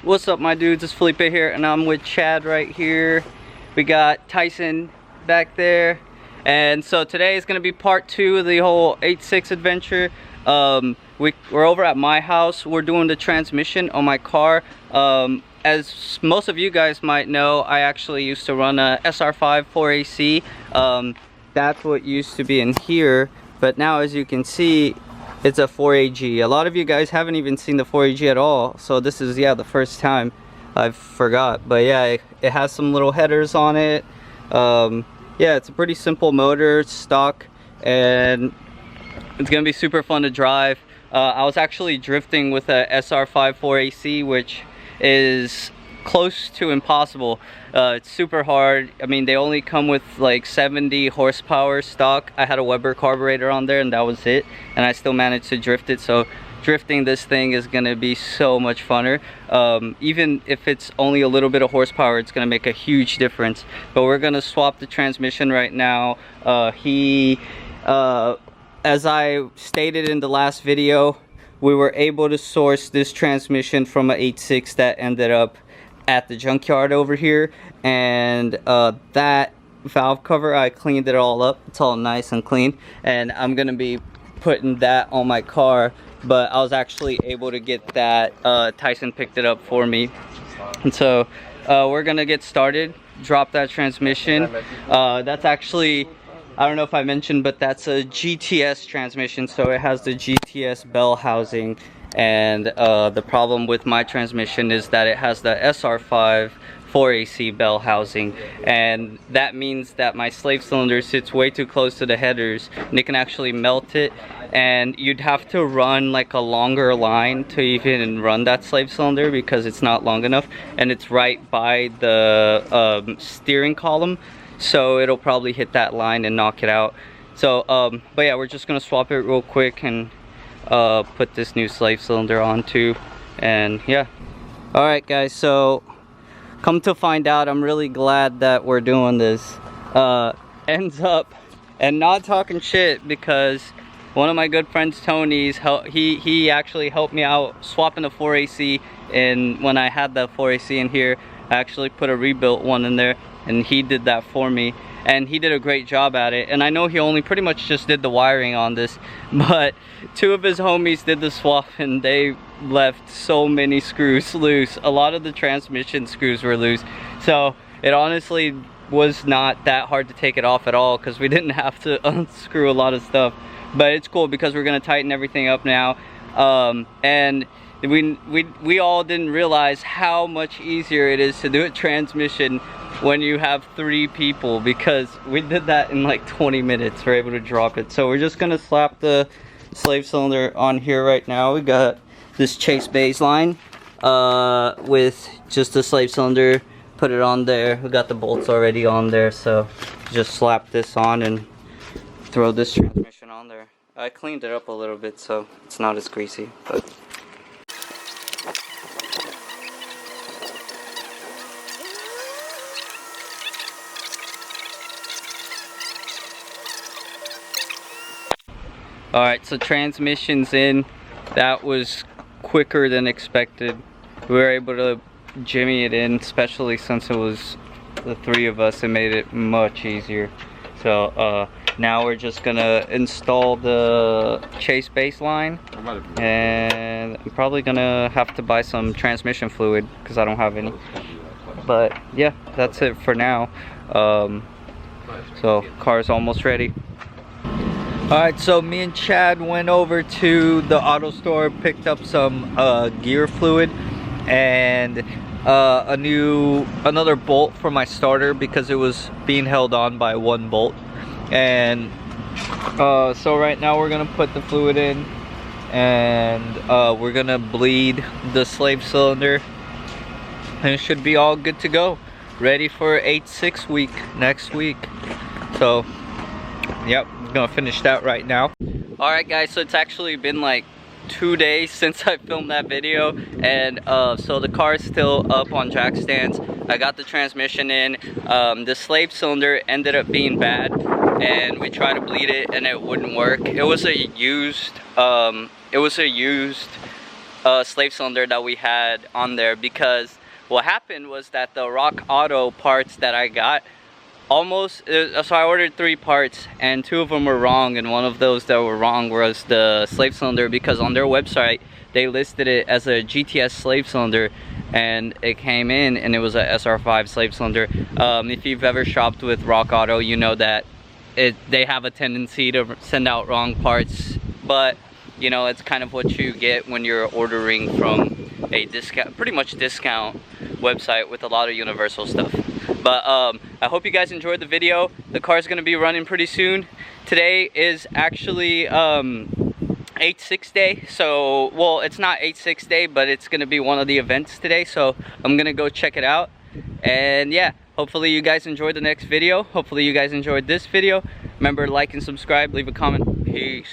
What's up, my dudes? It's Filipe here, and I'm with Chad right here. We got Tyson back there, and so today is going to be part 2 of the whole 86 adventure. We're over at my house. We're doing the transmission on my car. As most of you guys might know, I actually used to run a SR5 4AC. That's what used to be in here, but now, as you can see, it's a 4AG. A lot of you guys haven't even seen the 4AG at all, so this is, yeah, the first time. I forgot, but yeah, it has some little headers on it. Yeah, it's a pretty simple motor, it's stock, and it's gonna be super fun to drive. I was actually drifting with a SR5 4AC, which is close to impossible. It's super hard. I mean, they only come with like 70 horsepower stock. I had a Weber carburetor on there and that was it, and I still managed to drift it. So drifting this thing is gonna be so much funner. Even if it's only a little bit of horsepower, it's gonna make a huge difference. But we're gonna swap the transmission right now. As I stated in the last video, we were able to source this transmission from an 86 that ended up at the junkyard over here, and that valve cover, I cleaned it all up. It's all nice and clean, and I'm gonna be putting that on my car. But I was actually able to get that. Tyson picked it up for me, and so we're gonna get started. Drop that transmission. That's actually, I don't know if I mentioned, but that's a GTS transmission, so it has the GTS bell housing. And the problem with my transmission is that it has the SR5 4AC bell housing, and that means that my slave cylinder sits way too close to the headers and it can actually melt it, and you'd have to run like a longer line to even run that slave cylinder because it's not long enough, and it's right by the steering column, so it'll probably hit that line and knock it out. So but yeah, we're just gonna swap it real quick and put this new slave cylinder on too, and yeah. All right guys, so come to find out, I'm really glad that we're doing this. Ends up, and not talking shit, because one of my good friends, Tony's, he actually helped me out swapping the 4AC, and when I had the 4AC in here, I actually put a rebuilt one in there, and he did that for me, and he did a great job at it. And I know he only pretty much just did the wiring on this, but 2 of his homies did the swap, and they left so many screws loose. A lot of the transmission screws were loose, so it honestly was not that hard to take it off at all, because we didn't have to unscrew a lot of stuff. But it's cool because we're gonna tighten everything up now. And we all didn't realize how much easier it is to do a transmission when you have 3 people, because we did that in like 20 minutes. We're able to drop it. So we're just gonna slap the slave cylinder on here right now. We got this Chase baseline with just the slave cylinder, put it on there. We got the bolts already on there, so just slap this on and throw this transmission on there. I cleaned it up a little bit so it's not as greasy, but alright, so transmission's in. That was quicker than expected. We were able to jimmy it in, especially since it was the 3 of us. It made it much easier. So now we're just gonna install the Chase baseline, and I'm probably gonna have to buy some transmission fluid because I don't have any. But yeah, that's it for now. So car's almost ready. Alright, so me and Chad went over to the auto store, picked up some gear fluid and another bolt for my starter because it was being held on by 1 bolt. And so right now we're gonna put the fluid in, and we're gonna bleed the slave cylinder, and it should be all good to go, ready for 86 week next week. So yep, I'm gonna finish that right now. Alright guys, so it's actually been like 2 days since I filmed that video, and so the car is still up on jack stands. I got the transmission in. The slave cylinder ended up being bad, and we tried to bleed it and it wouldn't work. It was a used slave cylinder that we had on there, because what happened was that the Rock Auto parts that I got almost, so I ordered 3 parts and 2 of them were wrong, and one of those that were wrong was the slave cylinder, because on their website they listed it as a GTS slave cylinder and it came in and it was a SR5 slave cylinder. If you've ever shopped with Rock Auto, you know that they have a tendency to send out wrong parts, but you know, it's kind of what you get when you're ordering from a discount, pretty much discount website with a lot of universal stuff. But I hope you guys enjoyed the video. The car's gonna be running pretty soon. Today is actually 86 day, so, well, it's not 86 day, but it's gonna be one of the events today, so I'm gonna go check it out. And yeah, hopefully you guys enjoyed the next video. Hopefully you guys enjoyed this video. Remember to like and subscribe, leave a comment. Peace.